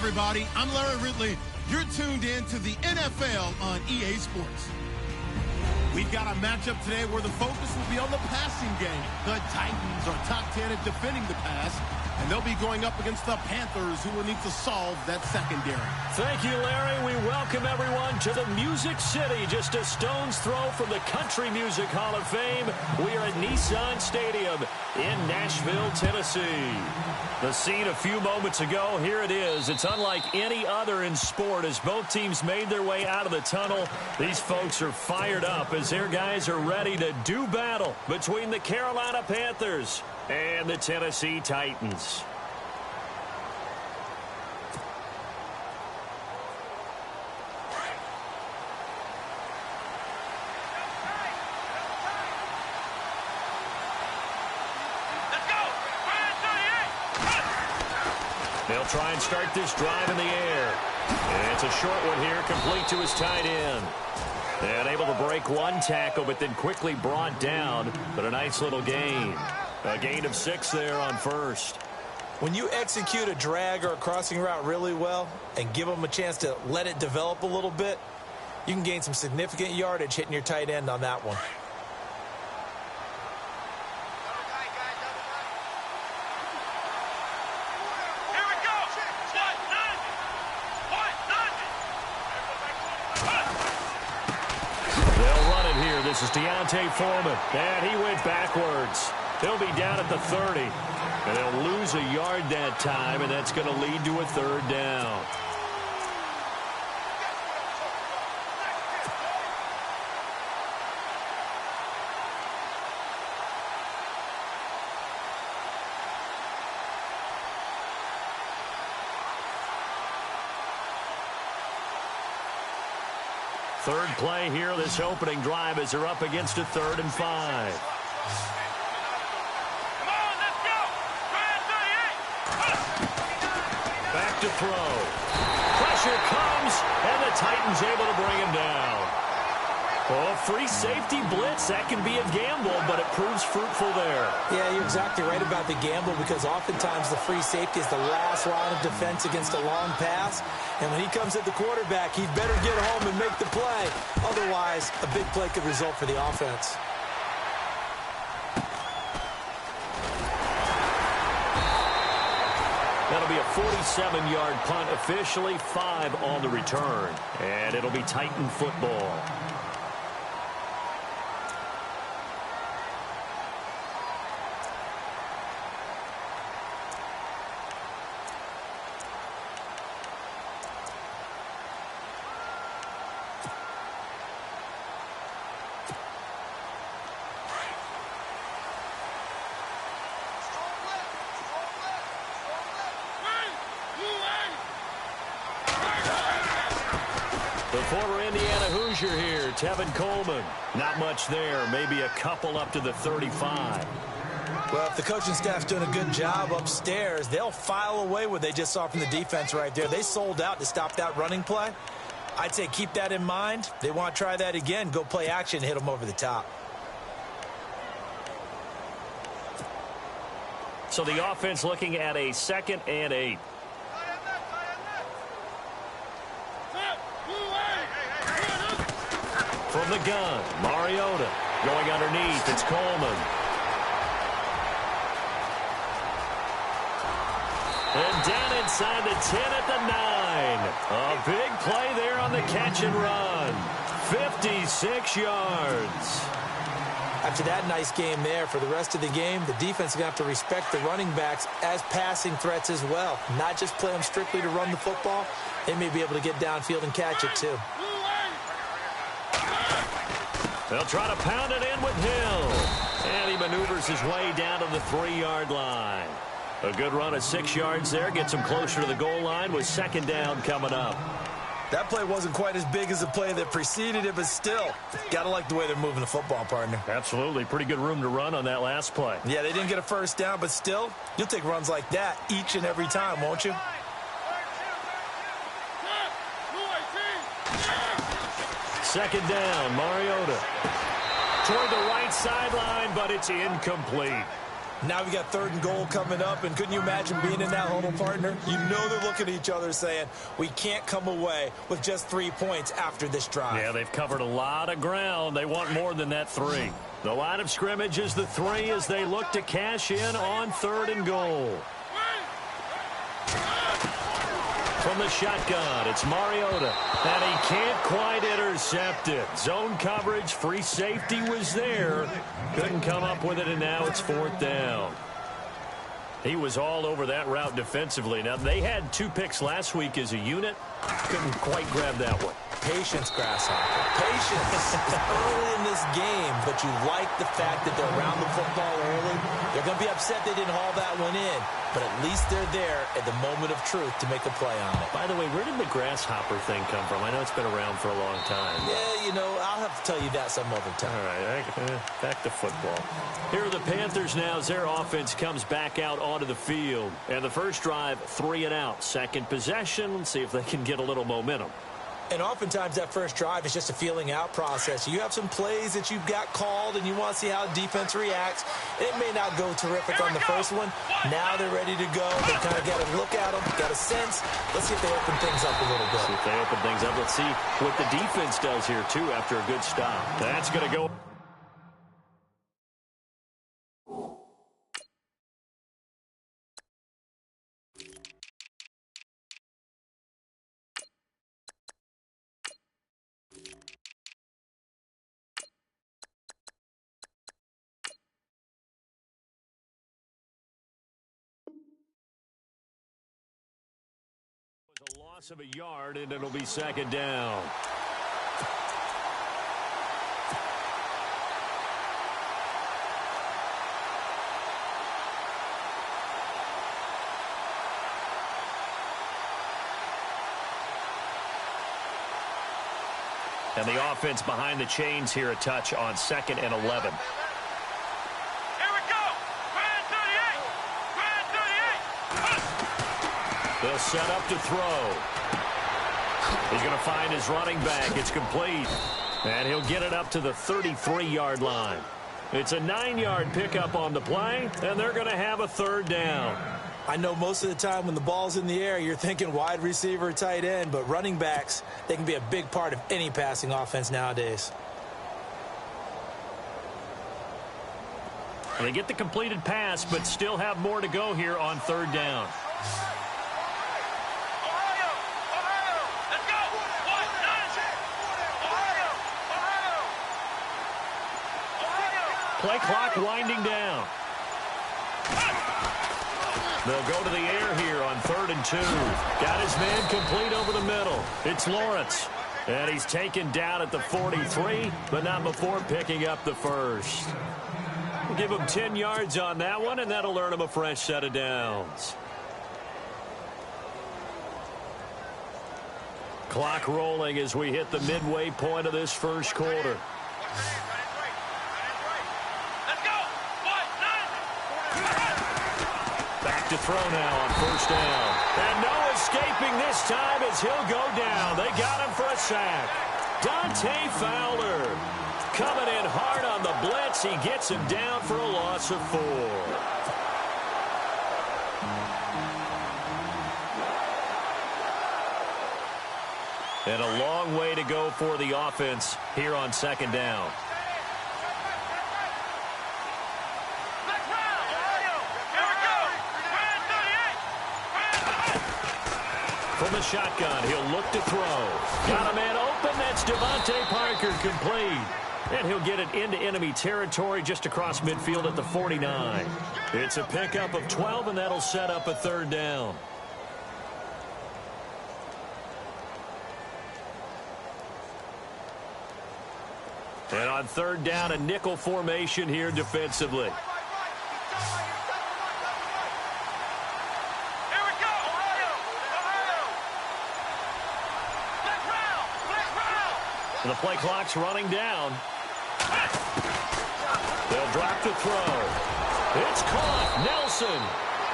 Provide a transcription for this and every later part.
everybody. I'm Larry Ridley. You're tuned in to the NFL on EA Sports. We've got a matchup today where the focus will be on the passing game. The Titans are top 10 at defending the pass, and they'll be going up against the Panthers, who will need to solve that secondary. Thank you, Larry. We welcome everyone to the Music City, just a stone's throw from the Country Music Hall of Fame. We are at Nissan Stadium in Nashville, Tennessee. The scene a few moments ago, here it is. It's unlike any other in sport as both teams made their way out of the tunnel. These folks are fired up as their guys are ready to do battle between the Carolina Panthers and the Tennessee Titans. They'll try and start this drive in the air. And it's a short one here, complete to his tight end. And able to break one tackle, but then quickly brought down. But a nice little gain. A gain of 6 there on first. When you execute a drag or a crossing route really well and give them a chance to let it develop a little bit, you can gain some significant yardage hitting your tight end on that one. This is Deontay Foreman, and he went backwards. He'll be down at the 30, and they'll lose a yard that time, and that's going to lead to a 3rd down. Third play here, this opening drive as they're up against a 3rd and 5. Come on, let's go! Back to throw. Pressure comes, and the Titans able to bring him down. Oh, free safety blitz, that can be a gamble, but it proves fruitful there. Yeah, you're exactly right about the gamble because oftentimes the free safety is the last line of defense against a long pass. And when he comes at the quarterback, he'd better get home and make the play. Otherwise, a big play could result for the offense. That'll be a 47-yard punt, officially 5 on the return. And it'll be Titan football. The former Indiana Hoosier here, Tevin Coleman. Not much there, maybe a couple up to the 35. Well, if the coaching staff's doing a good job upstairs, they'll file away what they just saw from the defense right there. They sold out to stop that running play. I'd say keep that in mind. They want to try that again, go play action, hit them over the top. So the offense looking at a 2nd and 8. From the gun, Mariota going underneath. It's Coleman. And down inside the 10 at the 9. A big play there on the catch and run. 56 yards. After that nice game there, for the rest of the game, the defense is going to have to respect the running backs as passing threats as well. Not just play them strictly to run the football. They may be able to get downfield and catch it too. They'll try to pound it in with Hill. And he maneuvers his way down to the 3-yard line. A good run of 6 yards there. Gets him closer to the goal line with 2nd down coming up. That play wasn't quite as big as the play that preceded it, but still, got to like the way they're moving the football, partner. Absolutely. Pretty good room to run on that last play. Yeah, they didn't get a 1st down, but still, you'll take runs like that each and every time, won't you? Second down, Mariota. Toward the right sideline, but it's incomplete. Now we got 3rd and goal coming up, and couldn't you imagine being in that huddle, partner? You know they're looking at each other saying, we can't come away with just 3 points after this drive. Yeah, they've covered a lot of ground. They want more than that 3. The line of scrimmage is the 3 as they look to cash in on 3rd and goal. From the shotgun, it's Mariota, and he can't quite intercept it. Zone coverage, free safety was there. Couldn't come up with it, and now it's 4th down. He was all over that route defensively. Now, they had 2 picks last week as a unit. Couldn't quite grab that one. Patience, Grasshopper. Patience. It's early in this game, but you like the fact that they're around the football early. They're going to be upset they didn't haul that one in, but at least they're there at the moment of truth to make a play on it. By the way, where did the grasshopper thing come from? I know it's been around for a long time. Yeah, you know, I'll have to tell you that some other time. All right, back to football. Here are the Panthers now as their offense comes back out onto the field. And the first drive, 3 and out. Second possession, let's see if they can get a little momentum. And oftentimes that first drive is just a feeling out process. You have some plays that you've got called and you want to see how defense reacts. It may not go terrific on the first one. Now they're ready to go. They kind of got a look at them, got a sense. Let's see if they open things up a little bit. See if they open things up. Let's see what the defense does here, too, after a good stop. That's going to go. A loss of a yard, and it'll be 2nd down. And the offense behind the chains here a touch on 2nd and 11. They'll set up to throw. He's going to find his running back. It's complete. And he'll get it up to the 33-yard line. It's a 9-yard pickup on the play, and they're going to have a 3rd down. I know most of the time when the ball's in the air, you're thinking wide receiver, tight end, but running backs, they can be a big part of any passing offense nowadays. They get the completed pass, but still have more to go here on 3rd down. Play clock winding down. They'll go to the air here on 3rd and 2. Got his man complete over the middle. It's Lawrence. And he's taken down at the 43, but not before picking up the first. We'll give him 10 yards on that one, and that'll earn him a fresh set of downs. Clock rolling as we hit the midway point of this first quarter. To throw now on 1st down. And no escaping this time as he'll go down. They got him for a sack. Dante Fowler coming in hard on the blitz. He gets him down for a loss of 4. And a long way to go for the offense here on 2nd down. From the shotgun, he'll look to throw. Got a man open. That's Devontae Parker complete. And he'll get it into enemy territory just across midfield at the 49. It's a pickup of 12, and that'll set up a 3rd down. And on 3rd down, a nickel formation here defensively. The play clock's running down. They'll drop to throw. It's caught. Nelson.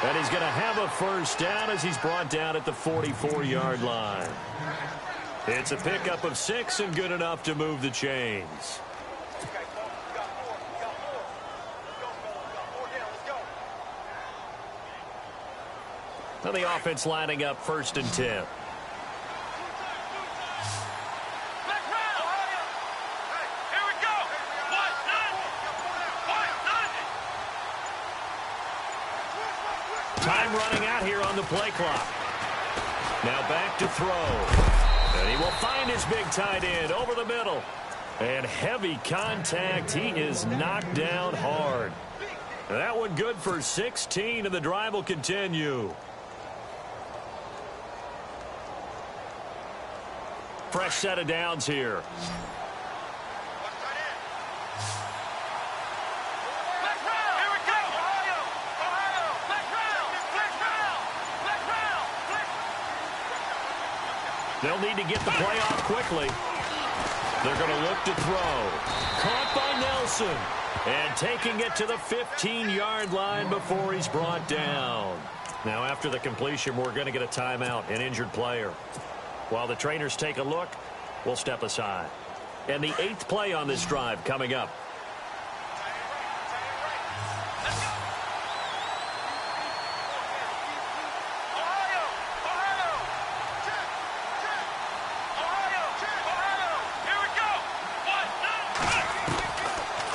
And he's going to have a 1st down as he's brought down at the 44-yard line. It's a pickup of 6 and good enough to move the chains. And the offense lining up 1st and 10. Time running out here on the play clock. Now back to throw. And he will find his big tight end over the middle. And heavy contact. He is knocked down hard. That one good for 16, and the drive will continue. Fresh set of downs here. They'll need to get the play off quickly. They're going to look to throw. Caught by Nelson. And taking it to the 15-yard line before he's brought down. Now, after the completion, we're going to get a timeout, an injured player. While the trainers take a look, we'll step aside. And the 8th play on this drive coming up.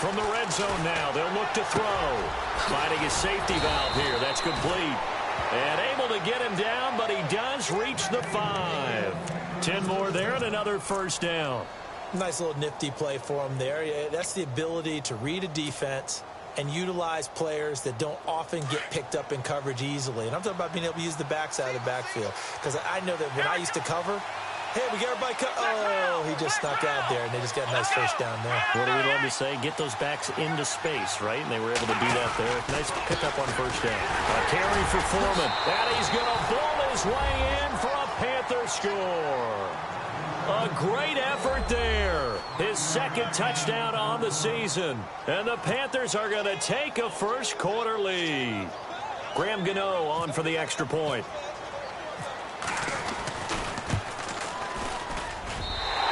From the red zone now, they'll look to throw. Finding his safety valve here. That's complete. And able to get him down, but he does reach the 5. 10 more there and another 1st down. Nice little nifty play for him there. That's the ability to read a defense and utilize players that don't often get picked up in coverage easily. And I'm talking about being able to use the backside of the backfield. Because I know that when I used to cover, hey, we got everybody oh, he just snuck out there, and they just got a nice 1st down there. What do we love to say? Get those backs into space, right? And they were able to do that there. Nice pickup on 1st down. A carry for Foreman. And he's going to bowl his way in for a Panther score. A great effort there. His 2nd touchdown on the season. And the Panthers are going to take a first-quarter lead. Graham Gano on for the extra point.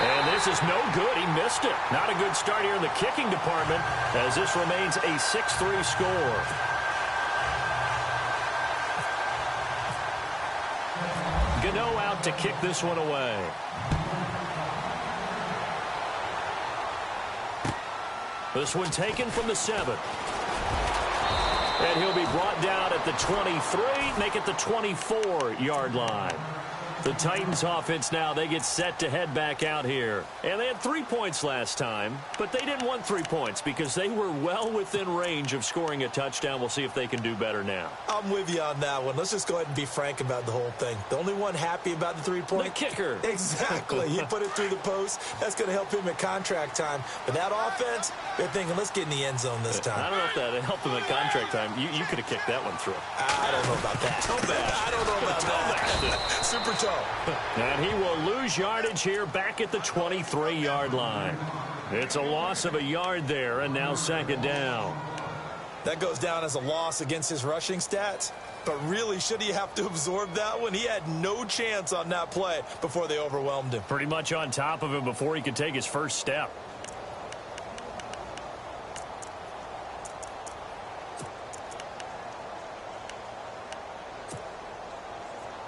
And this is no good. He missed it. Not a good start here in the kicking department as this remains a 6-3 score. Gano out to kick this one away. This one taken from the 7. And he'll be brought down at the 23, make it the 24-yard line. The Titans offense now, they get set to head back out here. And they had 3 points last time, but they didn't want 3 points because they were well within range of scoring a touchdown. We'll see if they can do better now. I'm with you on that one. Let's just go ahead and be frank about the whole thing. The only one happy about the 3-point? The kicker. Exactly. He put it through the post. That's going to help him at contract time. But that offense, they're thinking, let's get in the end zone this time. I don't know if that helped him at contract time. You could have kicked that one through. I don't know about that. I don't know about that. Super tough. And he will lose yardage here back at the 23-yard line. It's a loss of a yard there, and now 2nd down. That goes down as a loss against his rushing stats. But really, should he have to absorb that one? He had no chance on that play before they overwhelmed him. Pretty much on top of him before he could take his first step.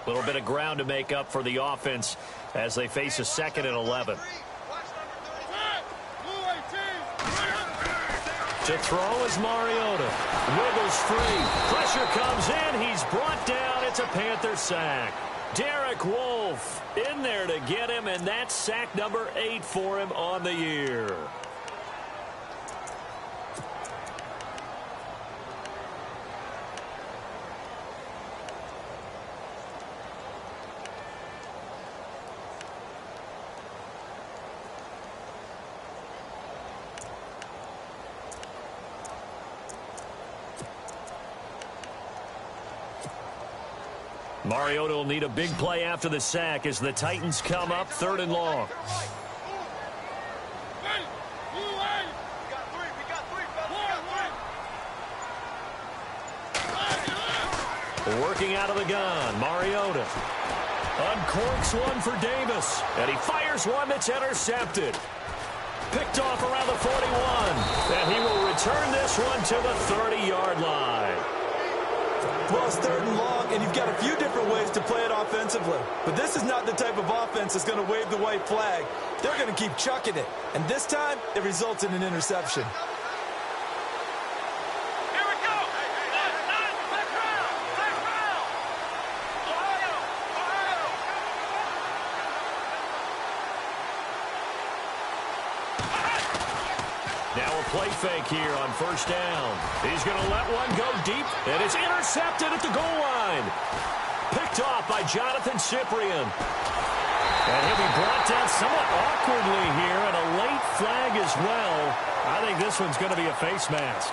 A little bit of ground to make up for the offense as they face a 2nd and 11. To throw is Mariota. Wiggles free. Pressure comes in. He's brought down. It's a Panther sack. Derek Wolfe in there to get him, and that's sack number 8 for him on the year. Mariota will need a big play after the sack as the Titans come up 3rd and long. Working out of the gun, Mariota. Uncorks one for Davis. And he fires one that's intercepted. Picked off around the 41. And he will return this one to the 30-yard line. Well, it's 3rd and long, and you've got a few different ways to play it offensively. But this is not the type of offense that's going to wave the white flag. They're going to keep chucking it. And this time, it results in an interception. Play fake here on 1st down. He's going to let one go deep, and it's intercepted at the goal line. Picked off by Jonathan Cyprien. And he'll be brought down somewhat awkwardly here, and a late flag as well. I think this one's going to be a face mask.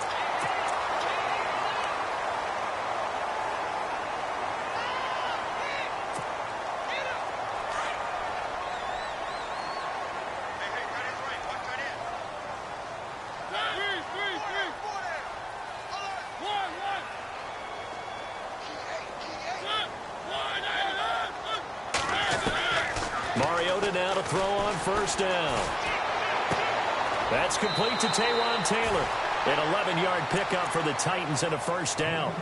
Now to throw on 1st down. That's complete to Taywan Taylor. An 11-yard pickup for the Titans and a 1st down.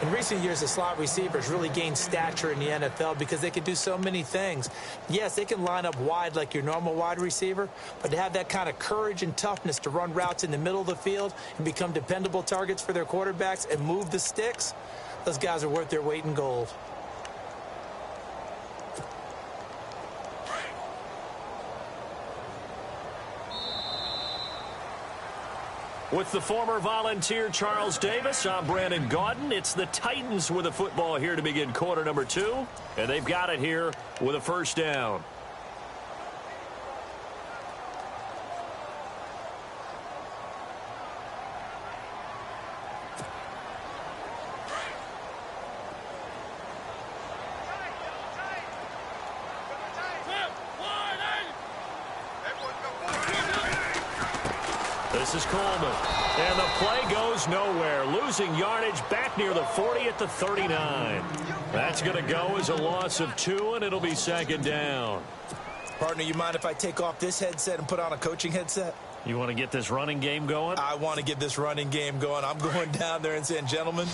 In recent years, the slot receivers really gained stature in the NFL because they can do so many things. Yes, they can line up wide like your normal wide receiver, but to have that kind of courage and toughness to run routes in the middle of the field and become dependable targets for their quarterbacks and move the sticks, those guys are worth their weight in gold. With the former Volunteer Charles Davis, I'm Brandon Gaudin. It's the Titans with the football here to begin quarter number 2, and they've got it here with a 1st down. This is Coleman. And the play goes nowhere. Losing yardage back near the 40 at the 39. That's going to go as a loss of 2, and it'll be 2nd down. Partner, you mind if I take off this headset and put on a coaching headset? You want to get this running game going? I want to get this running game going. I'm going down there and saying, gentlemen,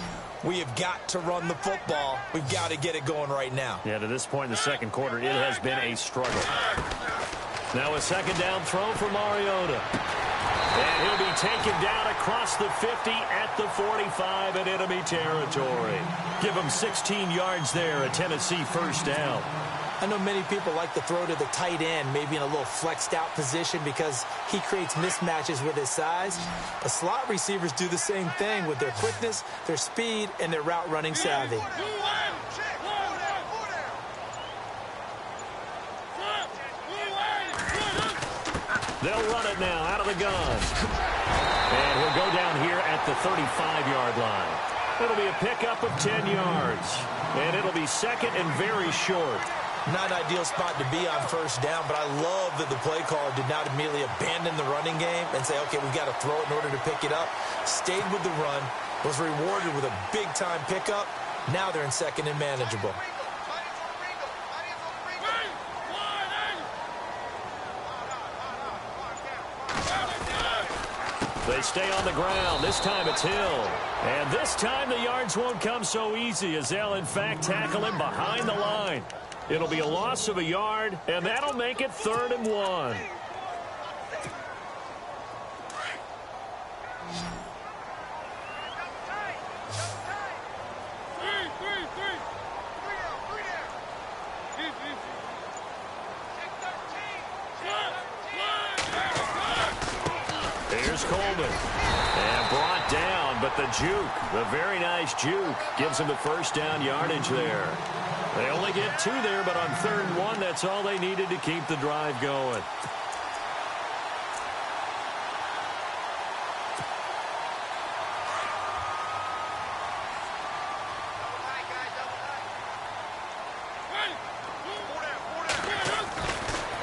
we have got to run the football. We've got to get it going right now. Yeah, to this point in the 2nd quarter, it has been a struggle. Now a 2nd down throw for Mariota. And he'll be taken down across the 50 at the 45 in enemy territory. Give him 16 yards there, a Tennessee 1st down. I know many people like to throw to the tight end, maybe in a little flexed out position because he creates mismatches with his size. But slot receivers do the same thing with their quickness, their speed, and their route running savvy. They'll run it now out of the gun. And he'll go down here at the 35-yard line. It'll be a pickup of 10 yards. And it'll be 2nd and very short. Not an ideal spot to be on 1st down, but I love that the play caller did not immediately abandon the running game and say, okay, we've got to throw it in order to pick it up. Stayed with the run, was rewarded with a big-time pickup. Now they're in 2nd and manageable. They stay on the ground. This time it's Hill. And this time the yards won't come so easy as they'll, in fact, tackle him behind the line. It'll be a loss of a yard, and that'll make it 3rd and 1. Here's Coleman. And brought down, but the juke, the very nice juke, gives him the 1st down yardage there. They only get 2 there, but on 3rd and 1, that's all they needed to keep the drive going.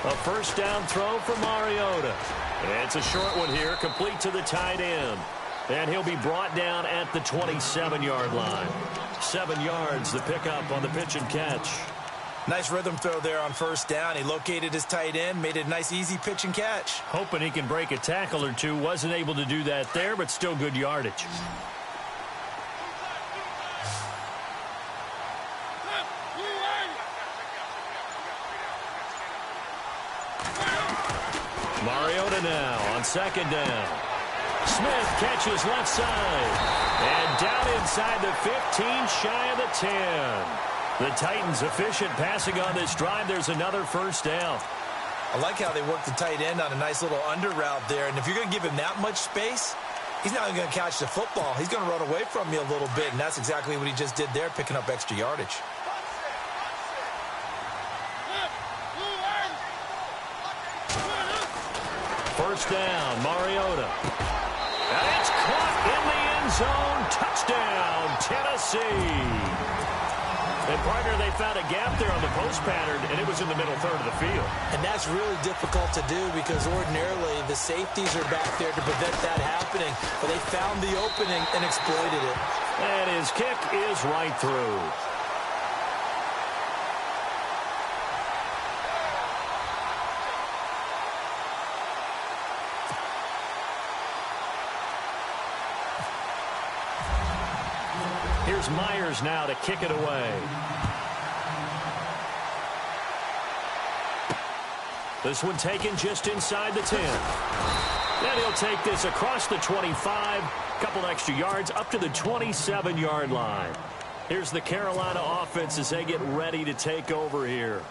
A 1st down throw for Mariota. It's a short one here, complete to the tight end. And he'll be brought down at the 27-yard line. 7 yards, the pickup on the pitch and catch. Nice rhythm throw there on 1st down. He located his tight end, made it a nice, easy pitch and catch. Hoping he can break a tackle or two. Wasn't able to do that there, but still good yardage. Mariota now on second down. Smith catches left side. And down inside the 15, shy of the 10. The Titans efficient passing on this drive. There's another first down. I like how they work the tight end on a nice little under route there. And if you're going to give him that much space, he's not going to catch the football. He's going to run away from you a little bit, and that's exactly what he just did there, picking up extra yardage. First down, Mariota. And it's caught in the end zone. Touchdown, Tennessee. And, partner, they found a gap there on the post pattern, and it was in the middle third of the field. And that's really difficult to do because ordinarily the safeties are back there to prevent that happening. But they found the opening and exploited it. And his kick is right through. Here's Myers now to kick it away. This one taken just inside the 10. Then he'll take this across the 25. Couple extra yards up to the 27-yard line. Here's the Carolina offense as they get ready to take over here.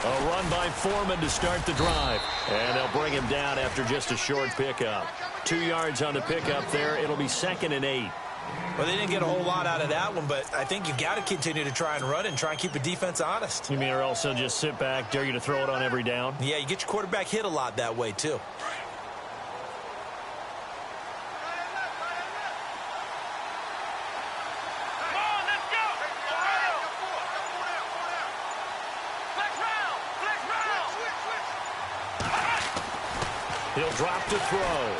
A run by Foreman to start the drive. And they'll bring him down after just a short pickup. 2 yards on the pickup there. It'll be 2nd and 8. Well, they didn't get a whole lot out of that one, but I think you got to continue to try and run and try and keep the defense honest. You mean or else they'll just sit back, dare you to throw it on every down? Yeah, you get your quarterback hit a lot that way, too. He'll drop to throw.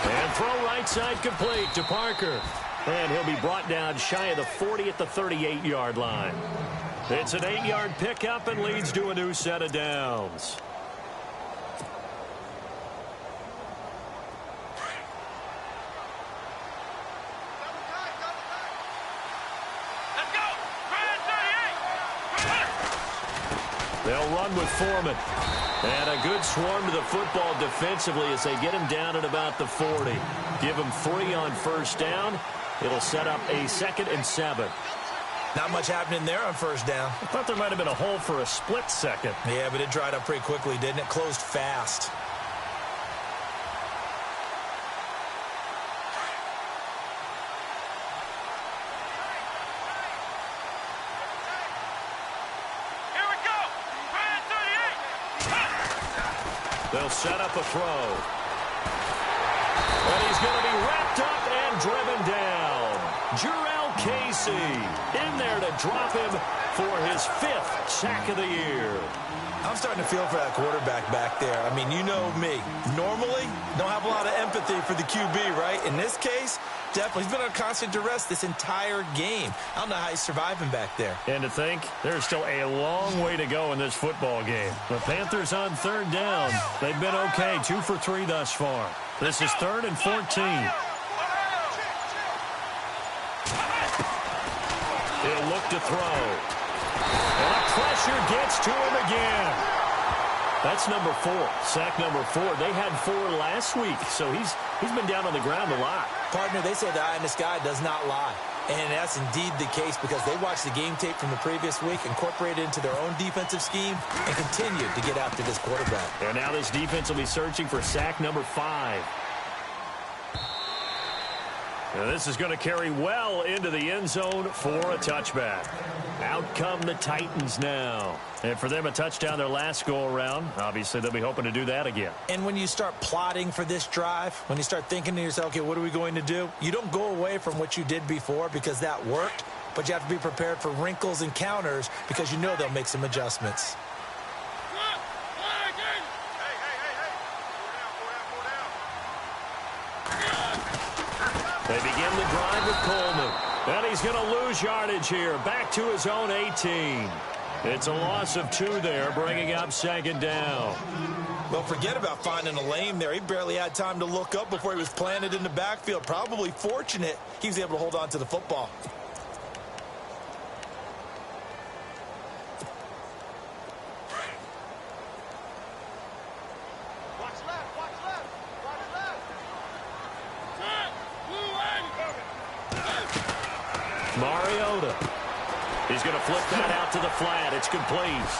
And throw right side complete to Parker. And he'll be brought down shy of the 40 at the 38-yard line. It's an 8-yard pickup and leads to a new set of downs. They'll run with Foreman. And a good swarm to the football defensively as they get him down at about the 40. Give him 3 on first down. It'll set up a 2nd and 7. Not much happening there on first down. I thought there might have been a hole for a split second. Yeah, but it dried up pretty quickly, didn't it? Closed fast. They'll set up a throw. And he's going to be wrapped up and driven down. Jurrell Casey in there to drop him for his 5th sack of the year. I'm starting to feel for that quarterback back there. I mean, you know me. Normally, don't have a lot of empathy for the QB, right? In this case, definitely. He's been under constant duress this entire game. I don't know how he's surviving back there. And to think, there's still a long way to go in this football game. The Panthers on 3rd down. They've been okay, 2 for 3 thus far. This is 3rd and 14. He'll look to throw. And the pressure gets to him again. That's number 4, sack number 4. They had 4 last week, so he's been down on the ground a lot. Partner, they say the eye in the sky does not lie. And that's indeed the case because they watched the game tape from the previous week, incorporated it into their own defensive scheme, and continued to get after this quarterback. And now this defense will be searching for sack number 5. Now this is going to carry well into the end zone for a touchback. Out come the Titans now. And for them, a touchdown their last go-around. Obviously, they'll be hoping to do that again. And when you start plotting for this drive, when you start thinking to yourself, okay, what are we going to do? You don't go away from what you did before because that worked, but you have to be prepared for wrinkles and counters because you know they'll make some adjustments. They begin the drive with Coleman. And he's going to lose yardage here. Back to his own 18. It's a loss of 2 there, bringing up 2nd down. Well, forget about finding a lane there. He barely had time to look up before he was planted in the backfield. Probably fortunate he was able to hold on to the football. Mariota. He's going to flip that out to the flat. It's complete.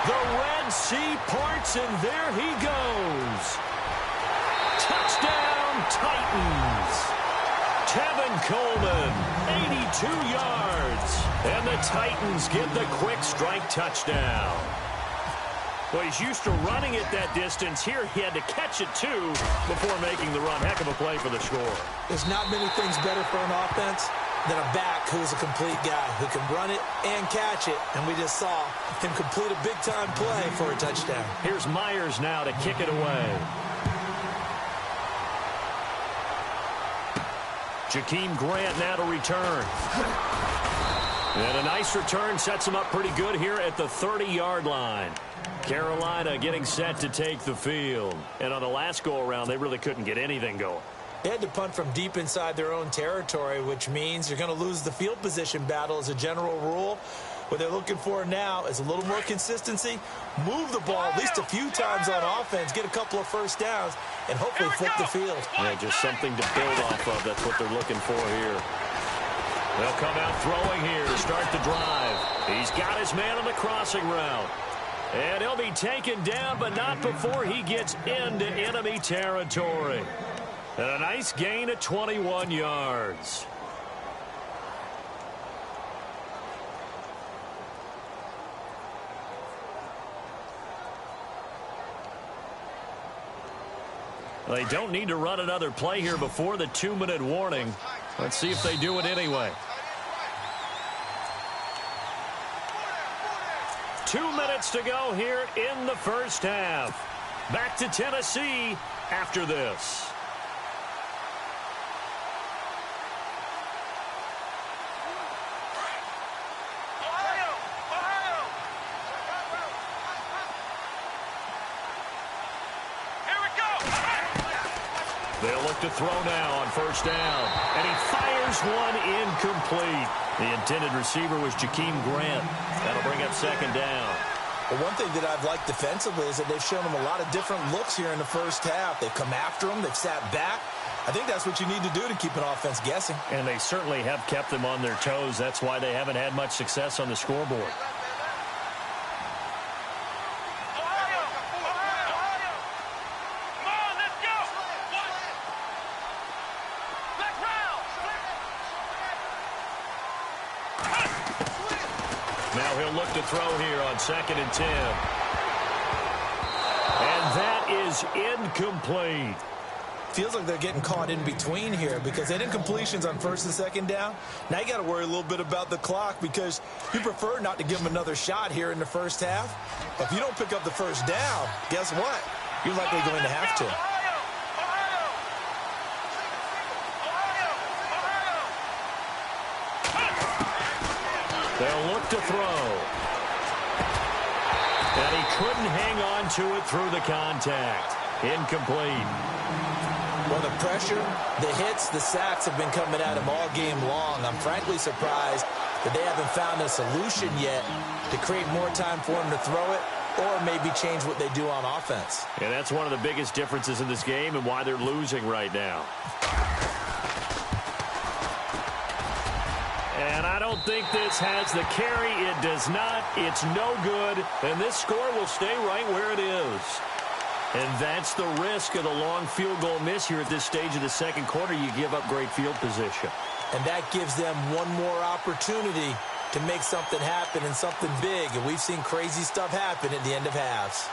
The Red Sea parts, and there he goes. Touchdown, Titans. Tevin Coleman, 82 yards. And the Titans get the quick strike touchdown. Well, he's used to running it that distance. Here he had to catch it, too, before making the run. Heck of a play for the score. There's not many things better for an offense than a back who's a complete guy who can run it and catch it. And we just saw him complete a big-time play for a touchdown. Here's Myers now to kick it away. Jakeem Grant now to return. And a nice return sets him up pretty good here at the 30-yard line. Carolina getting set to take the field. And on the last go-around, they really couldn't get anything going. They had to punt from deep inside their own territory, which means you're going to lose the field position battle as a general rule. What they're looking for now is a little more consistency, move the ball at least a few times on offense, get a couple of first downs, and hopefully flip the field. Yeah, just something to build off of. That's what they're looking for here. They'll come out throwing here to start the drive. He's got his man on the crossing route. And he'll be taken down, but not before he gets into enemy territory. And a nice gain of 21 yards. They don't need to run another play here before the 2-minute warning. Let's see if they do it anyway. 2 minutes to go here in the first half. Back to Tennessee after this. They'll look to throw now on first down. And he fires one incomplete. The intended receiver was Jakeem Grant. That'll bring up second down. Well, one thing that I've liked defensively is that they've shown them a lot of different looks here in the first half. They've come after them. They've sat back. I think that's what you need to do to keep an offense guessing. And they certainly have kept them on their toes. That's why they haven't had much success on the scoreboard. Now he'll look to throw here on 2nd and 10. And that is incomplete. Feels like they're getting caught in between here because they didn't incompletions on 1st and 2nd down. Now you got to worry a little bit about the clock because you prefer not to give them another shot here in the first half. But if you don't pick up the first down, guess what? You're likely going to have to. They'll look to throw. And he couldn't hang on to it through the contact. Incomplete. Well, the pressure, the hits, the sacks have been coming at him all game long. I'm frankly surprised that they haven't found a solution yet to create more time for him to throw it or maybe change what they do on offense. And that's one of the biggest differences in this game and why they're losing right now. And I don't think this has the carry. It does not. It's no good. And this score will stay right where it is. And that's the risk of the long field goal miss here at this stage of the second quarter. You give up great field position. And that gives them one more opportunity to make something happen and something big. And we've seen crazy stuff happen at the end of halves.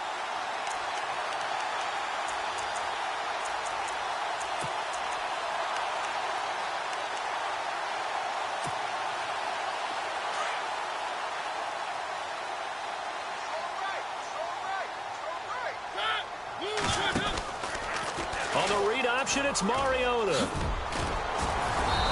On the read option, it's Mariota.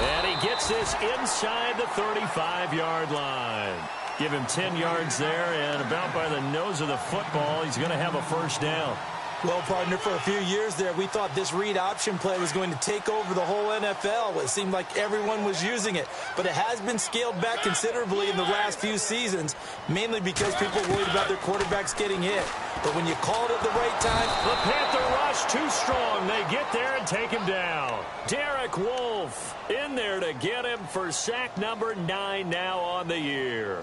And he gets this inside the 35-yard line. Give him 10 yards there, and about by the nose of the football, he's going to have a first down. Well, partner, for a few years there, we thought this read option play was going to take over the whole NFL. It seemed like everyone was using it, but it has been scaled back considerably in the last few seasons, mainly because people are worried about their quarterbacks getting hit. But when you call it at the right time... The Panther rush too strong. They get there and take him down. Derek Wolfe in there to get him for sack number 9 now on the year.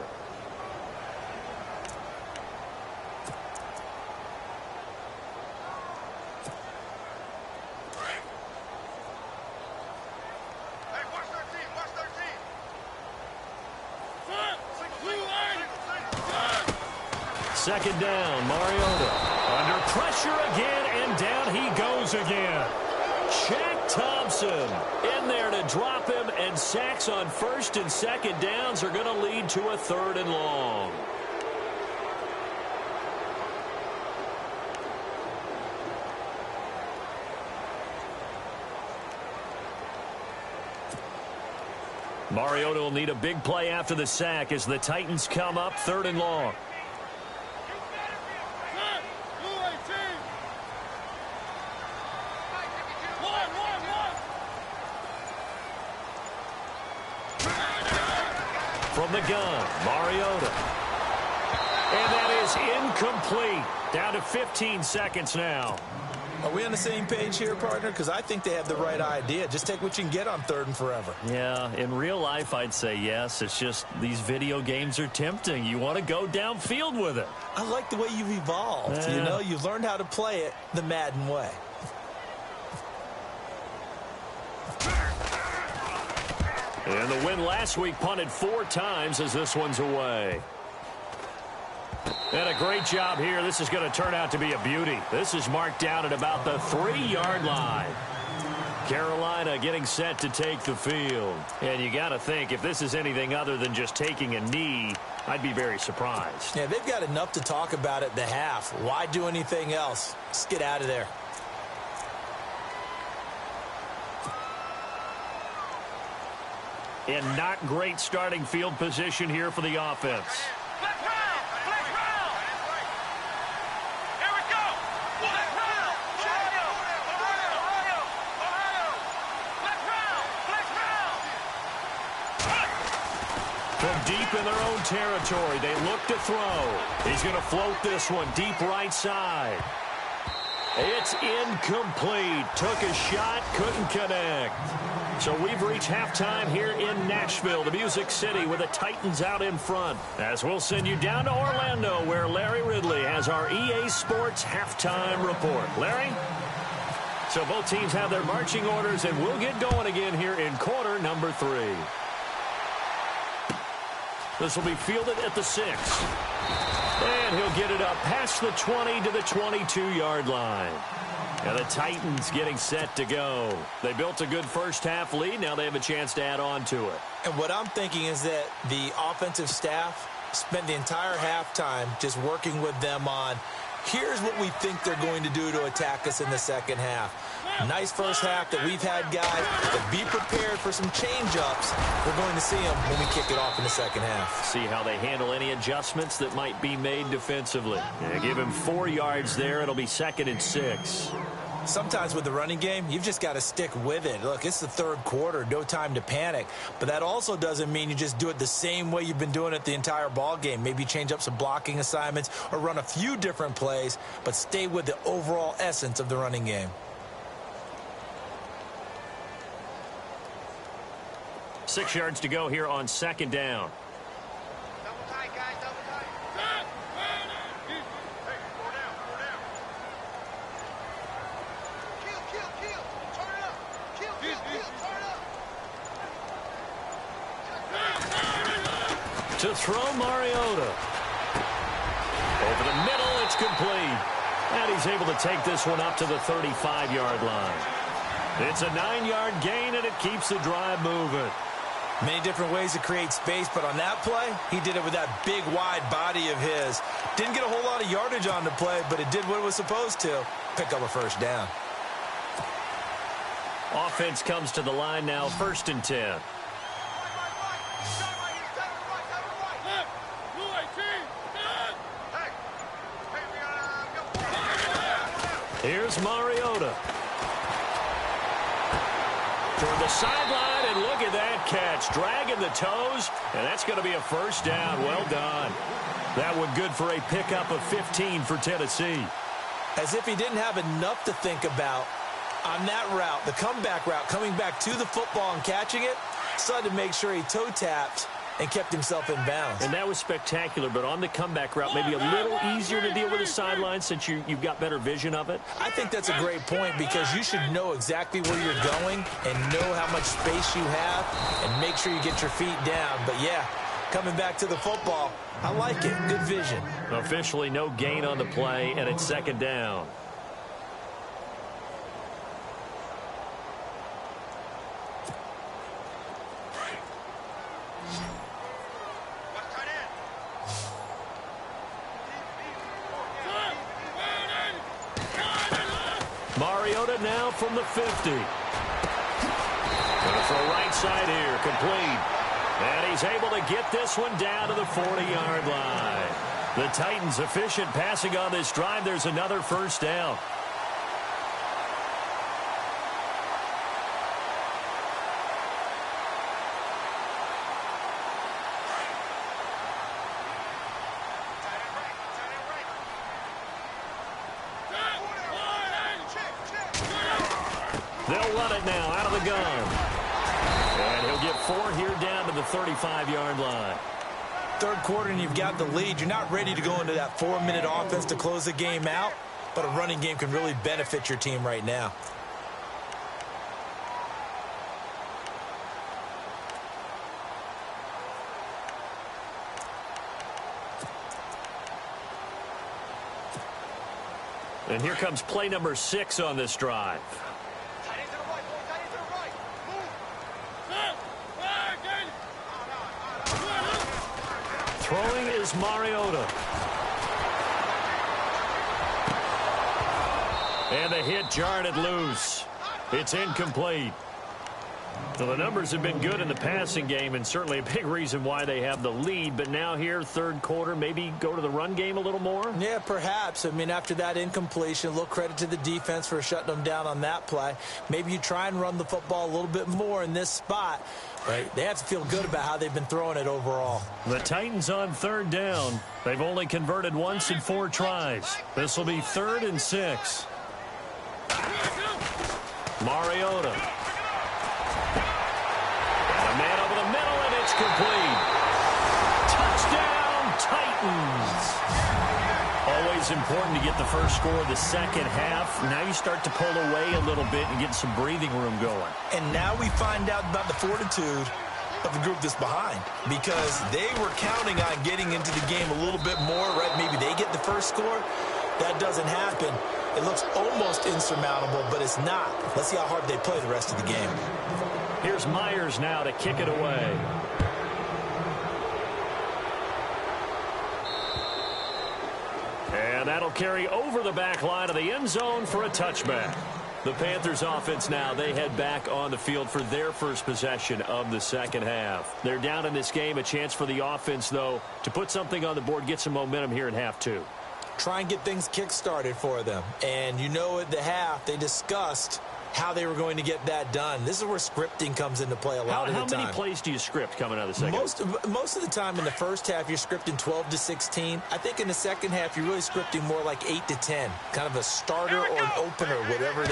Second down, Mariota. Under pressure again, and down he goes again. Shaq Thompson in there to drop him, and sacks on first and second downs are going to lead to a 3rd and long. Mariota will need a big play after the sack as the Titans come up 3rd and long. From the gun, Mariota. And that is incomplete. Down to 15 seconds now. Are we on the same page here, partner? Because I think they have the right idea. Just take what you can get on 3rd and forever. Yeah, in real life, I'd say yes. It's just these video games are tempting. You want to go downfield with it. I like the way you've evolved. Yeah. You know, you've learned how to play it the Madden way. And the win last week punted 4 times as this one's away. And a great job here. This is going to turn out to be a beauty. This is marked down at about the 3-yard line. Carolina getting set to take the field. And you got to think, if this is anything other than just taking a knee, I'd be very surprised. Yeah, they've got enough to talk about at the half. Why do anything else? Just get out of there. And not great starting field position here for the offense. From deep in their own territory, they look to throw. He's going to float this one deep right side. It's incomplete. Took a shot, couldn't connect. So we've reached halftime here in Nashville, the Music City, with the Titans out in front. As we'll send you down to Orlando, where Larry Ridley has our EA Sports halftime report. Larry? So both teams have their marching orders, and we'll get going again here in quarter number 3. This will be fielded at the 6. And he'll get it up past the 20 to the 22-yard line. And the Titans getting set to go. They built a good first-half lead. Now they have a chance to add on to it. And what I'm thinking is that the offensive staff spent the entire halftime just working with them on, here's what we think they're going to do to attack us in the second half. Nice first half that we've had, guys, but be prepared for some change-ups. We're going to see them when we kick it off in the second half. See how they handle any adjustments that might be made defensively. Yeah, give him 4 yards there. It'll be 2nd and 6. Sometimes with the running game, you've just got to stick with it. Look, it's the 3rd quarter, no time to panic. But that also doesn't mean you just do it the same way you've been doing it the entire ball game. Maybe change up some blocking assignments or run a few different plays, but stay with the overall essence of the running game. 6 yards to go here on 2nd down. Double tight, guys, double tight. Hey, 4 down, 4 down. Kill. Turn it up. Kill, turn it up. To throw Mariota. Over the middle, it's complete. And he's able to take this one up to the 35-yard line. It's a 9-yard gain, and it keeps the drive moving. Many different ways to create space, but on that play, he did it with that big, wide body of his. Didn't get a whole lot of yardage on the play, but it did what it was supposed to. Pick up a first down. Offense comes to the line now, 1st and 10. Here's Mariota. Toward the sideline, and look at that catch. Dragging the toes, and that's going to be a first down. Well done. That one good for a pickup of 15 for Tennessee. As if he didn't have enough to think about on that route, the comeback route, coming back to the football and catching it, decided to make sure he toe-tapped and kept himself in bounds. And that was spectacular, but on the comeback route, maybe a little easier to deal with the sideline since you've got better vision of it. I think that's a great point because you should know exactly where you're going and know how much space you have and make sure you get your feet down. But, yeah, coming back to the football, I like it. Good vision. Officially no gain on the play, and it's second down. Mariota now from the 50. Going to throw right side here, complete. And he's able to get this one down to the 40-yard line. The Titans efficient passing on this drive. There's another first down. They'll run it now out of the gun. And he'll get 4 here down to the 35-yard line. Third quarter and you've got the lead. You're not ready to go into that 4-minute offense to close the game out, but a running game can really benefit your team right now. And here comes play number 6 on this drive. Throwing is Mariota. And the hit jarred it loose. It's incomplete. So the numbers have been good in the passing game and certainly a big reason why they have the lead. But now here, third quarter, maybe go to the run game a little more? Yeah, perhaps. I mean, after that incompletion, a little credit to the defense for shutting them down on that play. Maybe you try and run the football a little bit more in this spot. Right? They have to feel good about how they've been throwing it overall. The Titans on third down. They've only converted once in 4 tries. This will be 3rd and 6. Mariota. A man over the middle, and it's complete. Touchdown, Titans. Always important to get the first score of the second half. Now you start to pull away a little bit and get some breathing room going. And now we find out about the fortitude of the group that's behind because they were counting on getting into the game a little bit more, right? Maybe they get the first score. That doesn't happen. It looks almost insurmountable, but it's not. Let's see how hard they play the rest of the game. Here's Myers now to kick it away. And that'll carry over the back line of the end zone for a touchback. The Panthers offense now, they head back on the field for their first possession of the second half. They're down in this game. A chance for the offense, though, to put something on the board, get some momentum here in half 2. Try and get things kick-started for them. And you know at the half, they discussed how they were going to get that done. This is where scripting comes into play a lot of the time. How many plays do you script coming out of the second? Most of the time in the first half, you're scripting 12 to 16. I think in the second half, you're really scripting more like 8 to 10. Kind of a starter or an opener, whatever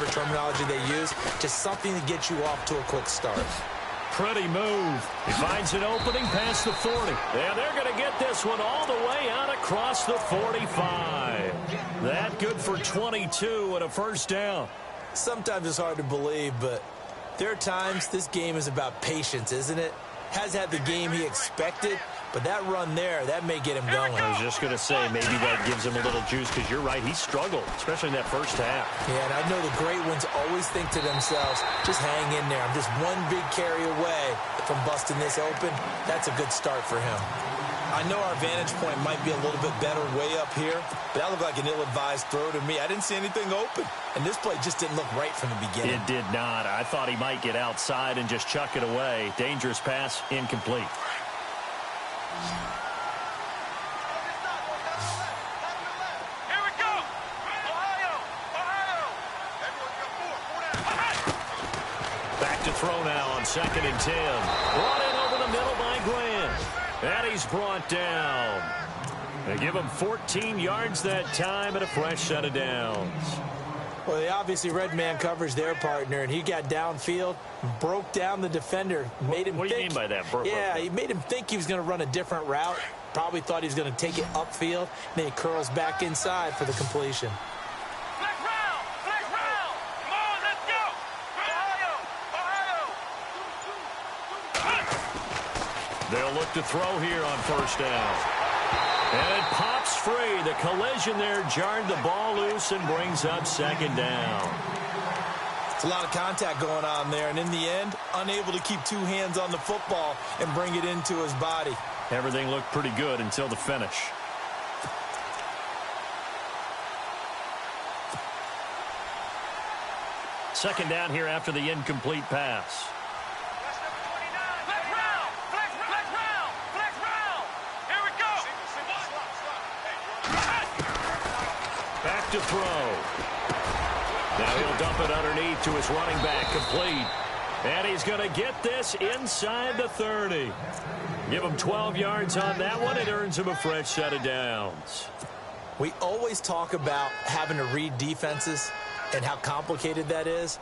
terminology they use. Just something to get you off to a quick start. Pretty move. He finds an opening past the 40. And they're going to get this one all the way out across the 45. That good for 22 and a first down. Sometimes it's hard to believe, but there are times this game is about patience, isn't it? Has had the game he expected, but that run there, that may get him going. I was just going to say, maybe that gives him a little juice because you're right, he struggled, especially in that first half. Yeah, and I know the great ones always think to themselves, just hang in there. I'm just one big carry away from busting this open. That's a good start for him. I know our vantage point might be a little bit better way up here, but that looked like an ill-advised throw to me. I didn't see anything open, and this play just didn't look right from the beginning. It did not. I thought he might get outside and just chuck it away. Dangerous pass, incomplete. Here we go. Ohio, throw now on 2nd and 10. Brought in over the middle by Grant. And he's brought down. They give him 14 yards that time and a fresh set of downs. Well, they obviously read man coverage their partner, and he got downfield, broke down the defender, made him What do you mean by that? He made him think he was going to run a different route. Probably thought he was going to take it upfield. Then he curls back inside for the completion. Flex round! Flex round! Come on, let's go! Ohio! They'll look to throw here on 1st down. And it pops free. The collision there jarred the ball loose and brings up 2nd down. It's a lot of contact going on there, and in the end, unable to keep 2 hands on the football and bring it into his body. Everything looked pretty good until the finish. Second down here after the incomplete pass. That's number 29. Flex round! Flex round! Flex round! Here we go! Back to throw. Now he'll dump it underneath to his running back, complete. And he's going to get this inside the 30. Give him 12 yards on that one. It earns him a fresh set of downs. We always talk about having to read defenses and how complicated that is.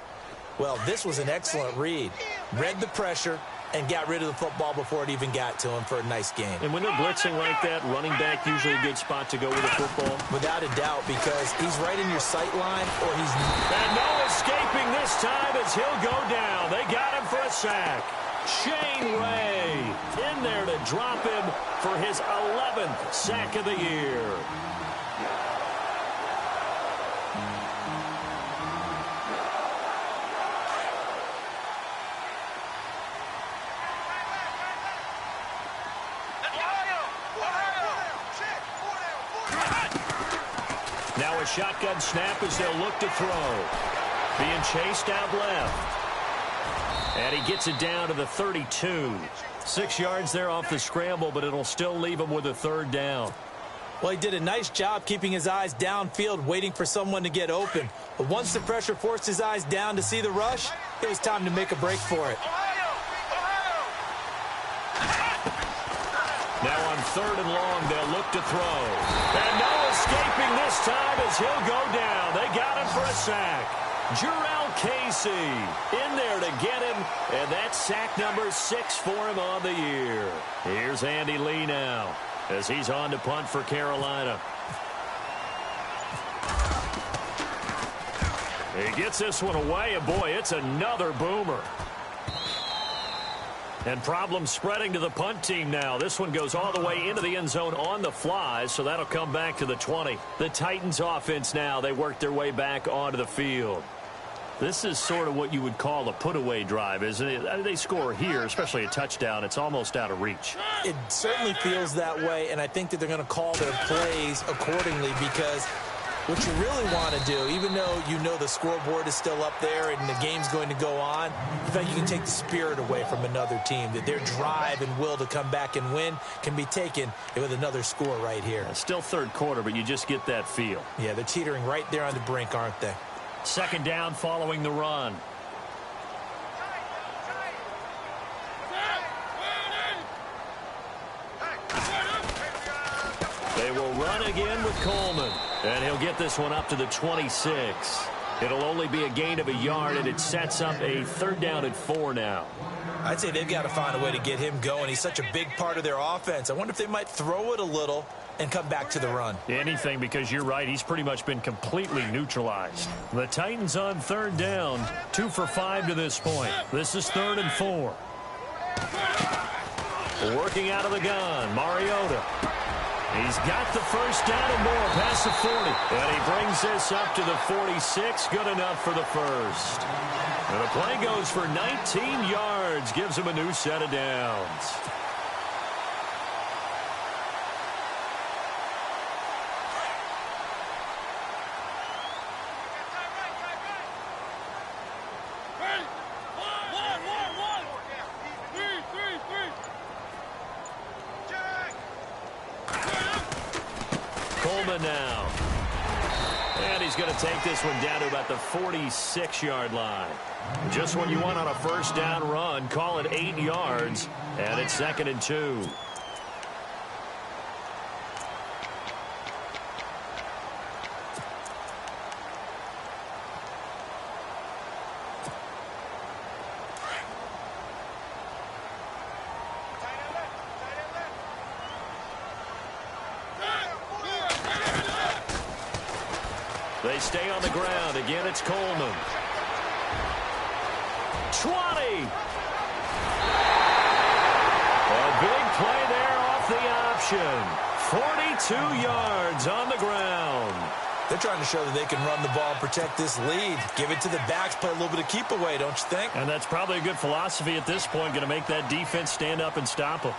Well, this was an excellent read. Read the pressure and got rid of the football before it even got to him for a nice game. And when they're blitzing like that, running back usually a good spot to go with the football. Without a doubt, because he's right in your sight line, or he's... And no escaping this time as he'll go down. They got him for a sack. Shane Ray in there to drop him for his 11th sack of the year. Now a shotgun snap as they'll look to throw. Being chased out left. And he gets it down to the 32. 6 yards there off the scramble, but it'll still leave him with a 3rd down. Well, he did a nice job keeping his eyes downfield, waiting for someone to get open. But once the pressure forced his eyes down to see the rush, it was time to make a break for it. Now on 3rd and long, they'll look to throw. And no escaping this time as he'll go down. They got him for a sack. Jarrell Casey in there to get him, and that's sack number 6 for him on the year. Here's Andy Lee now as he's on to punt for Carolina. He gets this one away, and boy, it's another boomer. And problems spreading to the punt team now. This one goes all the way into the end zone on the fly, so that'll come back to the 20. The Titans offense now, they work their way back onto the field. This is sort of what you would call a put-away drive, isn't it? They score here, especially a touchdown. It's almost out of reach. It certainly feels that way, and I think that they're going to call their plays accordingly, because what you really want to do, even though you know the scoreboard is still up there and the game's going to go on, in fact, you can take the spirit away from another team, that their drive and will to come back and win can be taken with another score right here. Still 3rd quarter, but you just get that feel. Yeah, they're teetering right there on the brink, aren't they? 2nd down following the run. They will run again with Coleman. And he'll get this one up to the 26. It'll only be a gain of a yard, and it sets up a 3rd down and 4 now. I'd say they've got to find a way to get him going. He's such a big part of their offense. I wonder if they might throw it a little and come back to the run. Anything, because you're right. He's pretty much been completely neutralized. The Titans on 3rd down, 2 for 5 to this point. This is 3rd and 4. Working out of the gun, Mariota. He's got the 1st down and more past the 40. And he brings this up to the 46. Good enough for the 1st. And the play goes for 19 yards. Gives him a new set of downs. Now. And he's going to take this one down to about the 46-yard line. Just what you want on a first down run. Call it 8 yards, and it's 2nd and 2. They stay on the ground. Again, it's Coleman. 20. A big play there off the option. 42 yards on the ground. They're trying to show that they can run the ball and protect this lead. Give it to the backs, play a little bit of keep away, don't you think? And that's probably a good philosophy at this point, going to make that defense stand up and stop them.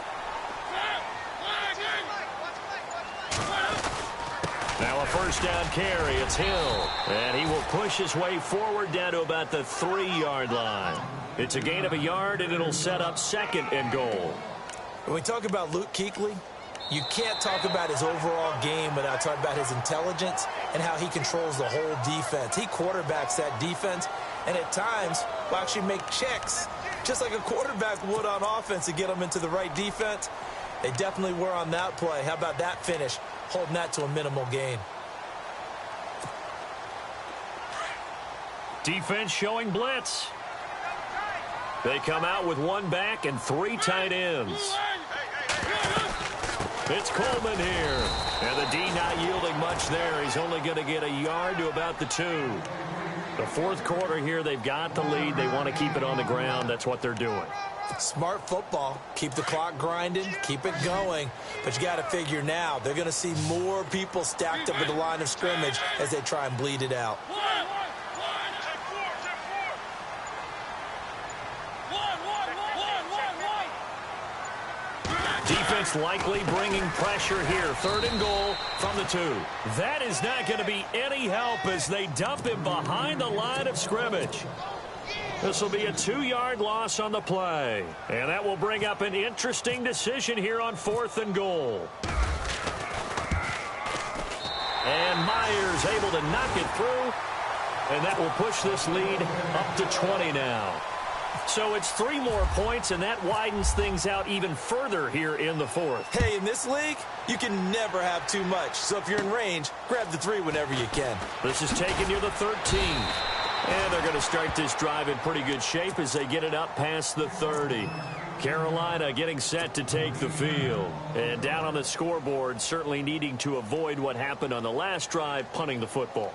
Now a first down carry. It's Hill. And he will push his way forward down to about the 3-yard line. It's a gain of a yard, and it'll set up 2nd and goal. When we talk about Luke Kuechly, you can't talk about his overall game without talking about his intelligence and how he controls the whole defense. He quarterbacks that defense, and at times will actually make checks, just like a quarterback would on offense to get them into the right defense. They definitely were on that play. How about that finish? Holding that to a minimal gain. Defense showing blitz. They come out with 1 back and 3 tight ends. It's Coleman here. And the D not yielding much there. He's only going to get a yard to about the 2. The 4th quarter here, they've got the lead. They want to keep it on the ground. That's what they're doing. Smart football. Keep the clock grinding. Keep it going. But you got to figure now, they're going to see more people stacked up at the line of scrimmage as they try and bleed it out. Defense likely bringing pressure here. 3rd and goal from the 2. That is not going to be any help as they dump him behind the line of scrimmage. This will be a 2-yard loss on the play. And that will bring up an interesting decision here on 4th and goal. And Myers able to knock it through. And that will push this lead up to 20 now. So it's 3 more points, and that widens things out even further here in the 4th. Hey, in this league, you can never have too much. So if you're in range, grab the 3 whenever you can. This is taken near the 13. And they're going to start this drive in pretty good shape as they get it up past the 30. Carolina getting set to take the field. And down on the scoreboard, certainly needing to avoid what happened on the last drive, punting the football.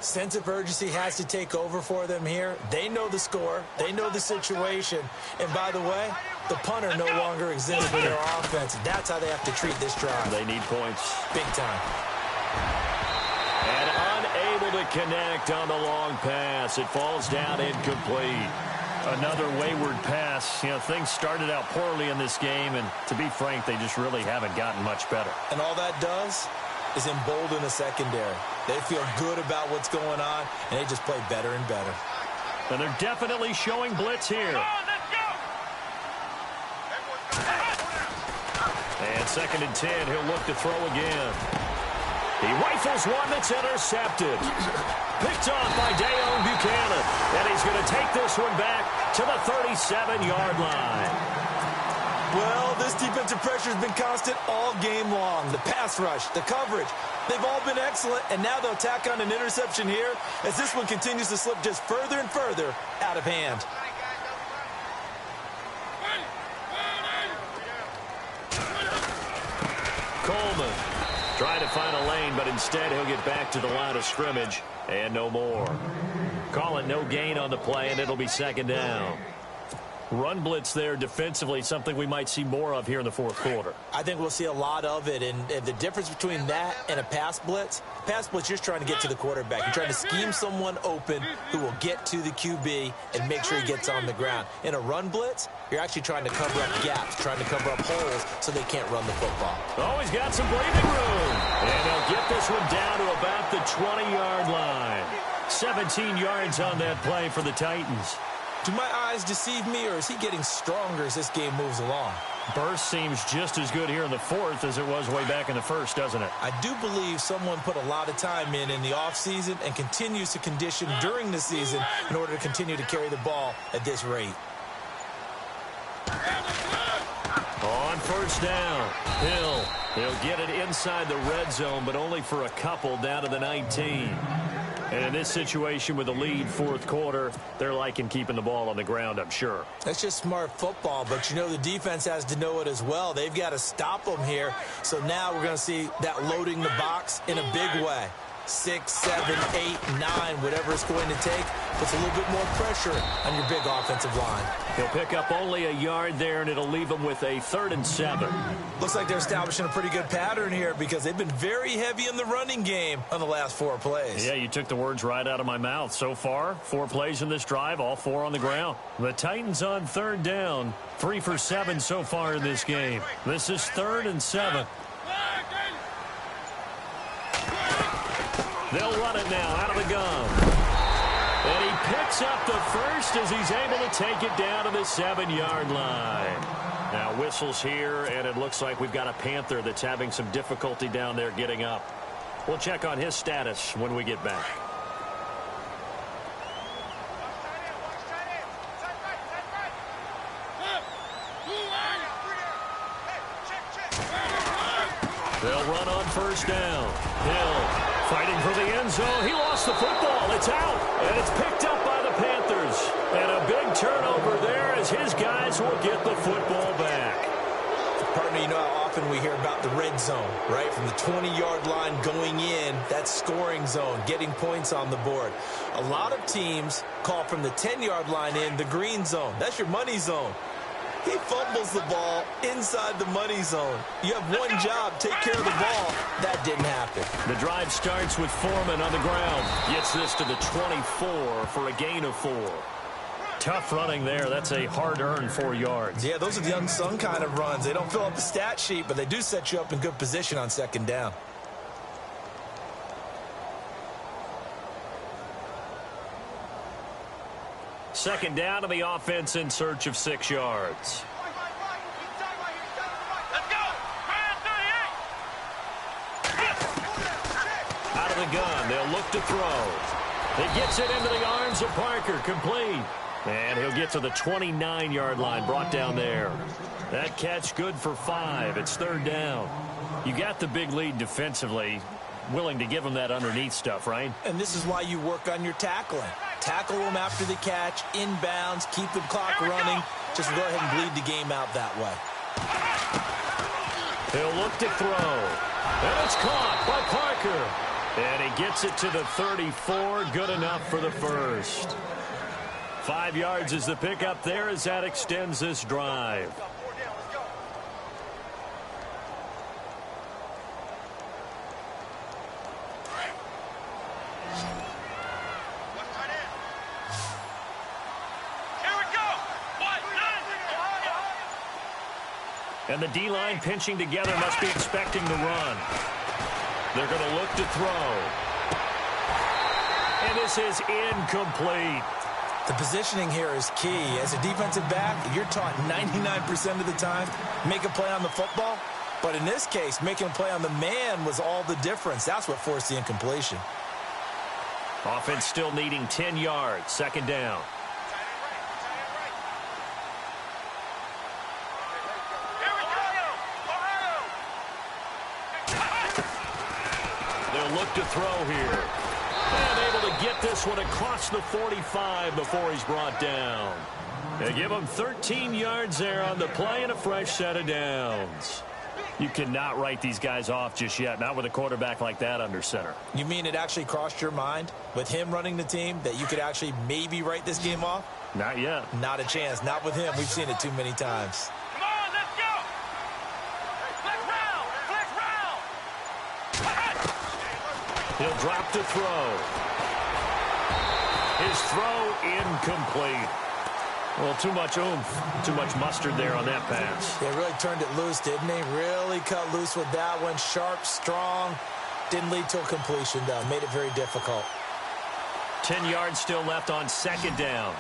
Sense of urgency has to take over for them here. They know the score. They know the situation. And by the way, the punter no longer exists for their offense. That's how they have to treat this drive. They need points. Big time. And unable to connect on the long pass. It falls down incomplete. Another wayward pass. You know, things started out poorly in this game, and to be frank, they just really haven't gotten much better. And all that does is embolden the secondary. They feel good about what's going on, and they just play better and better. And they're definitely showing blitz here. And 2nd and 10, he'll look to throw again. He rifles one that's intercepted. Picked off by Dayon Buchanan. And he's going to take this one back to the 37-yard line. Well, this defensive pressure has been constant all game long. The pass rush, the coverage, they've all been excellent, and now they'll tack on an interception here as this one continues to slip just further and further out of hand. Coleman trying to find a lane, but instead he'll get back to the line of scrimmage and no more. Call it no gain on the play, and it'll be 2nd down. Run blitz there defensively, something we might see more of here in the 4th quarter. I think we'll see a lot of it, and the difference between that and a pass blitz, you're just trying to get to the quarterback. You're trying to scheme someone open who will get to the QB and make sure he gets on the ground. In a run blitz, you're actually trying to cover up gaps, trying to cover up holes so they can't run the football. Oh, he's got some breathing room. And they'll get this one down to about the 20-yard line. 17 yards on that play for the Titans. Do my eyes deceive me, or is he getting stronger as this game moves along? Burst seems just as good here in the fourth as it was way back in the first, doesn't it? I do believe someone put a lot of time in the offseason and continues to condition during the season in order to continue to carry the ball at this rate. On first down, He'll get it inside the red zone, but only for a couple down to the 19. And in this situation with the lead fourth quarter, they're liking keeping the ball on the ground, I'm sure. That's just smart football, but you know the defense has to know it as well. They've got to stop them here. So now we're going to see that loading the box in a big way. 6, 7, 8, 9, whatever it's going to take, puts a little bit more pressure on your big offensive line. He'll pick up only a yard there, and it'll leave him with a 3rd and 7. Looks like they're establishing a pretty good pattern here because they've been very heavy in the running game on the last 4 plays. Yeah, you took the words right out of my mouth. So far, 4 plays in this drive, all 4 on the ground. The Titans on 3rd down, 3 for 7 so far in this game. This is 3rd and 7. They'll run it now out of the gun. And he picks up the first as he's able to take it down to the 7-yard line. Now whistles here, and it looks like we've got a Panther that's having some difficulty down there getting up. We'll check on his status when we get back. They'll run on first down. Hill fighting for the end zone. He lost the football. It's out, and it's picked up by the Panthers. And a big turnover there as his guys will get the football back. Partner, you know how often we hear about the red zone, right? From the 20-yard line going in, that scoring zone, getting points on the board. A lot of teams call from the 10-yard line in the green zone. That's your money zone. He fumbles the ball inside the money zone. You have one job, take care of the ball. That didn't happen. The drive starts with Foreman on the ground. Gets this to the 24 for a gain of 4. Tough running there. That's a hard-earned 4 yards. Yeah, those are the unsung kind of runs. They don't fill up the stat sheet, but they do set you up in good position on 2nd down. Second down to the offense in search of 6 yards. Out of the gun, they'll look to throw. He gets it into the arms of Parker, complete. And he'll get to the 29-yard line, brought down there. That catch good for 5. It's 3rd down. You got the big lead defensively. Willing to give him that underneath stuff, right? And this is why you work on your tackling. Tackle them after the catch, inbounds, keep the clock running. Just go ahead and bleed the game out that way. He'll look to throw. And it's caught by Parker. And he gets it to the 34. Good enough for the first. 5 yards is the pickup there as that extends this drive. And the D-line pinching together must be expecting to run. They're going to look to throw. And this is incomplete. The positioning here is key. As a defensive back, you're taught 99% of the time, make a play on the football. But in this case, making a play on the man was all the difference. That's what forced the incompletion. Offense still needing 10 yards. 2nd down. They'll look to throw here. And able to get this one across the 45 before he's brought down. They give him 13 yards there on the play and a fresh set of downs. You cannot write these guys off just yet, not with a quarterback like that under center. You mean it actually crossed your mind with him running the team that you could actually maybe write this game off? Not yet. Not a chance. Not with him. We've seen it too many times. Come on, let's go! Flex round! Flex round! He'll drop to throw. His throw incomplete. Well, too much oomph, too much mustard there on that pass. They really turned it loose, didn't they? Really cut loose with that one. Sharp, strong. Didn't lead to a completion, though. Made it very difficult. 10 yards still left on 2nd down.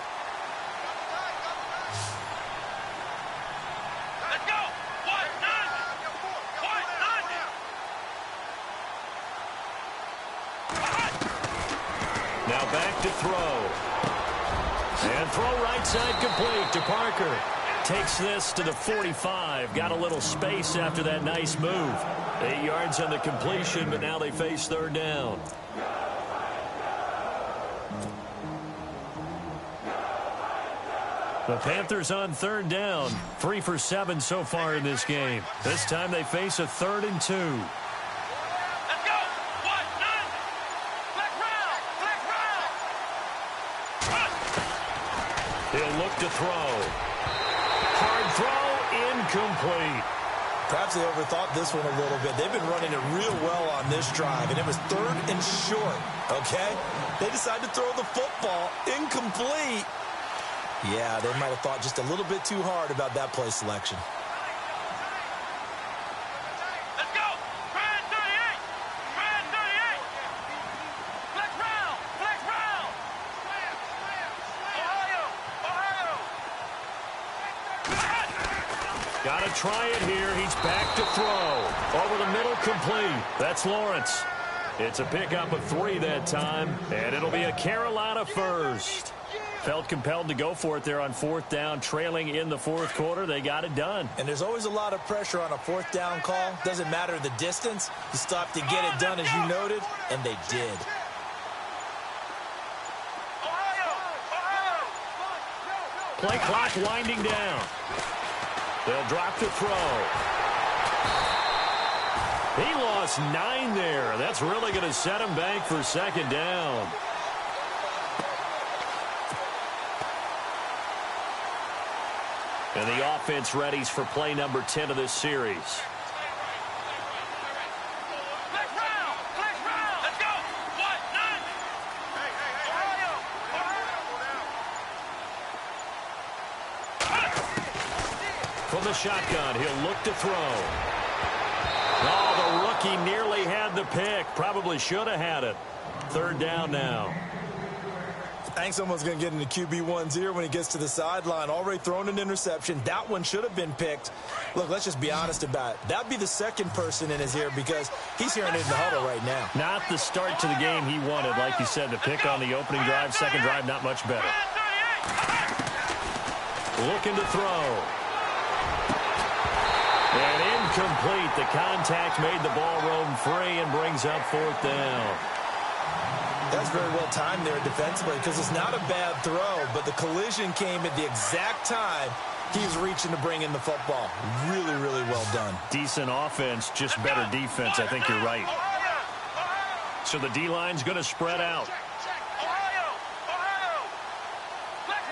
Let's go! Now back to throw. And throw right side complete to Parker. Takes this to the 45. Got a little space after that nice move. 8 yards on the completion, but now they face third down. The Panthers on third down. 3 for 7 so far in this game. This time they face a 3rd and 2. Let's go! 1, 9! Flex round! Flex round! He'll look to throw. Hard throw, incomplete. Perhaps they overthought this one a little bit. They've been running it real well on this drive, and it was 3rd and short, okay? They decided to throw the football incomplete. Yeah, they might have thought just a little bit too hard about that play selection. Let's go! Brad 38! Brad 38! Flex round! Flex round! Ohio! Ohio! Got to try it here. He's back to throw. Over the middle, complete. That's Lawrence. It's a pickup of 3 that time, and it'll be a Carolina first. Felt compelled to go for it there on 4th down, trailing in the 4th quarter. They got it done. And there's always a lot of pressure on a 4th down call. Doesn't matter the distance. You stop to get it done, as you noted, and they did. Play clock winding down. They'll drop to throw. He lost 9 there. That's really going to set him back for 2nd down. And the offense readies for play number 10 of this series. Flex round! Flex round! Let's go! 1, 9! Ohio! From the shotgun, he'll look to throw. Oh, the rookie nearly had the pick. Probably should have had it. 3rd down now. I think someone's going to get into QB1's ear when he gets to the sideline. Already thrown an interception. That one should have been picked. Look, let's just be honest about it. That'd be the 2nd person in his ear because he's hearing it in the huddle right now. Not the start to the game he wanted. Like you said, the pick on the opening drive, 2nd drive, not much better. Looking to throw. And incomplete. The contact made the ball roam free and brings up 4th down. That's very well timed there defensively because it's not a bad throw, but the collision came at the exact time he was reaching to bring in the football. Really, really well done. Decent offense, just better defense. I think you're right. So the D-line's going to spread out. Ohio! Ohio! Flex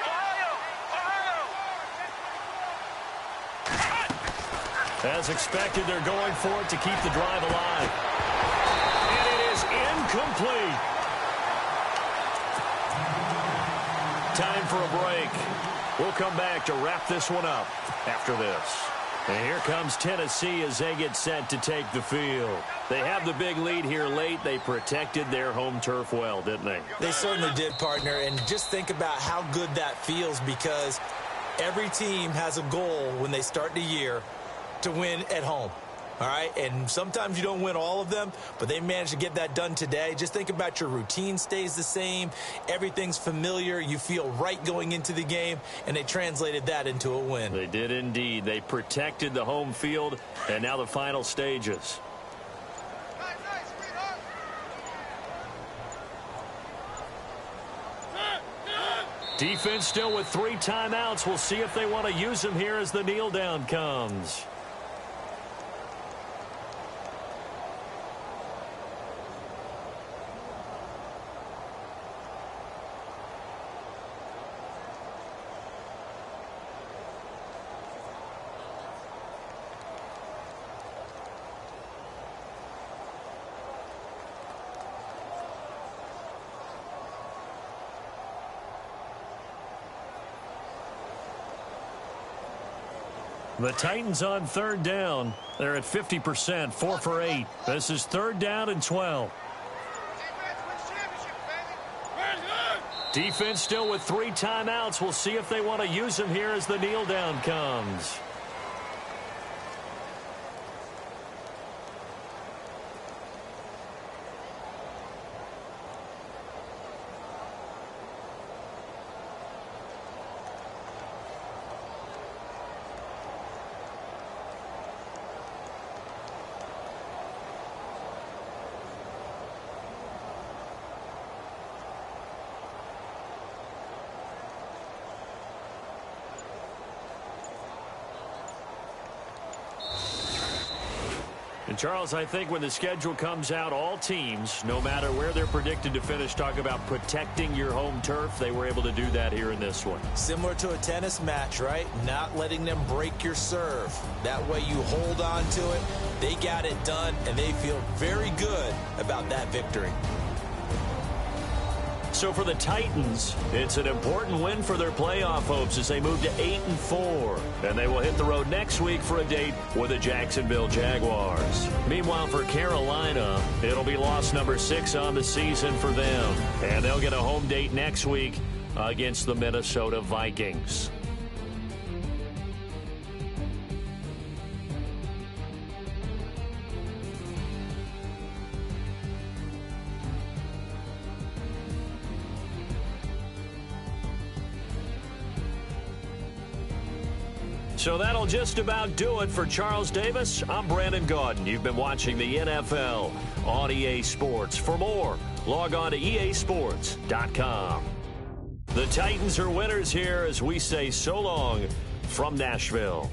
Ohio! As expected, they're going for it to keep the drive alive. And it is incomplete. Time for a break. We'll come back to wrap this one up after this. And here comes Tennessee as they get set to take the field. They have the big lead here late. They protected their home turf well, didn't they? They certainly did, partner. And just think about how good that feels because every team has a goal when they start the year to win at home. All right, and sometimes you don't win all of them, but they managed to get that done today. Just think about your routine stays the same. Everything's familiar. You feel right going into the game, and they translated that into a win. They did indeed. They protected the home field, and now the final stages. Defense still with 3 timeouts. We'll see if they want to use them here as the kneel down comes. The Titans on 3rd down. They're at 50%, 4 for 8. This is 3rd down and 12. Defense still with 3 timeouts. We'll see if they want to use them here as the kneel down comes. Charles, I think when the schedule comes out, all teams, no matter where they're predicted to finish, talk about protecting your home turf. They were able to do that here in this one. Similar to a tennis match, right? Not letting them break your serve. That way you hold on to it. They got it done, and they feel very good about that victory. So for the Titans, it's an important win for their playoff hopes as they move to 8-4. And they will hit the road next week for a date with the Jacksonville Jaguars. Meanwhile, for Carolina, it'll be loss number 6 on the season for them. And they'll get a home date next week against the Minnesota Vikings. So that'll just about do it for Charles Davis. I'm Brandon Gaudin. You've been watching the NFL on EA Sports. For more, log on to easports.com. The Titans are winners here as we say so long from Nashville.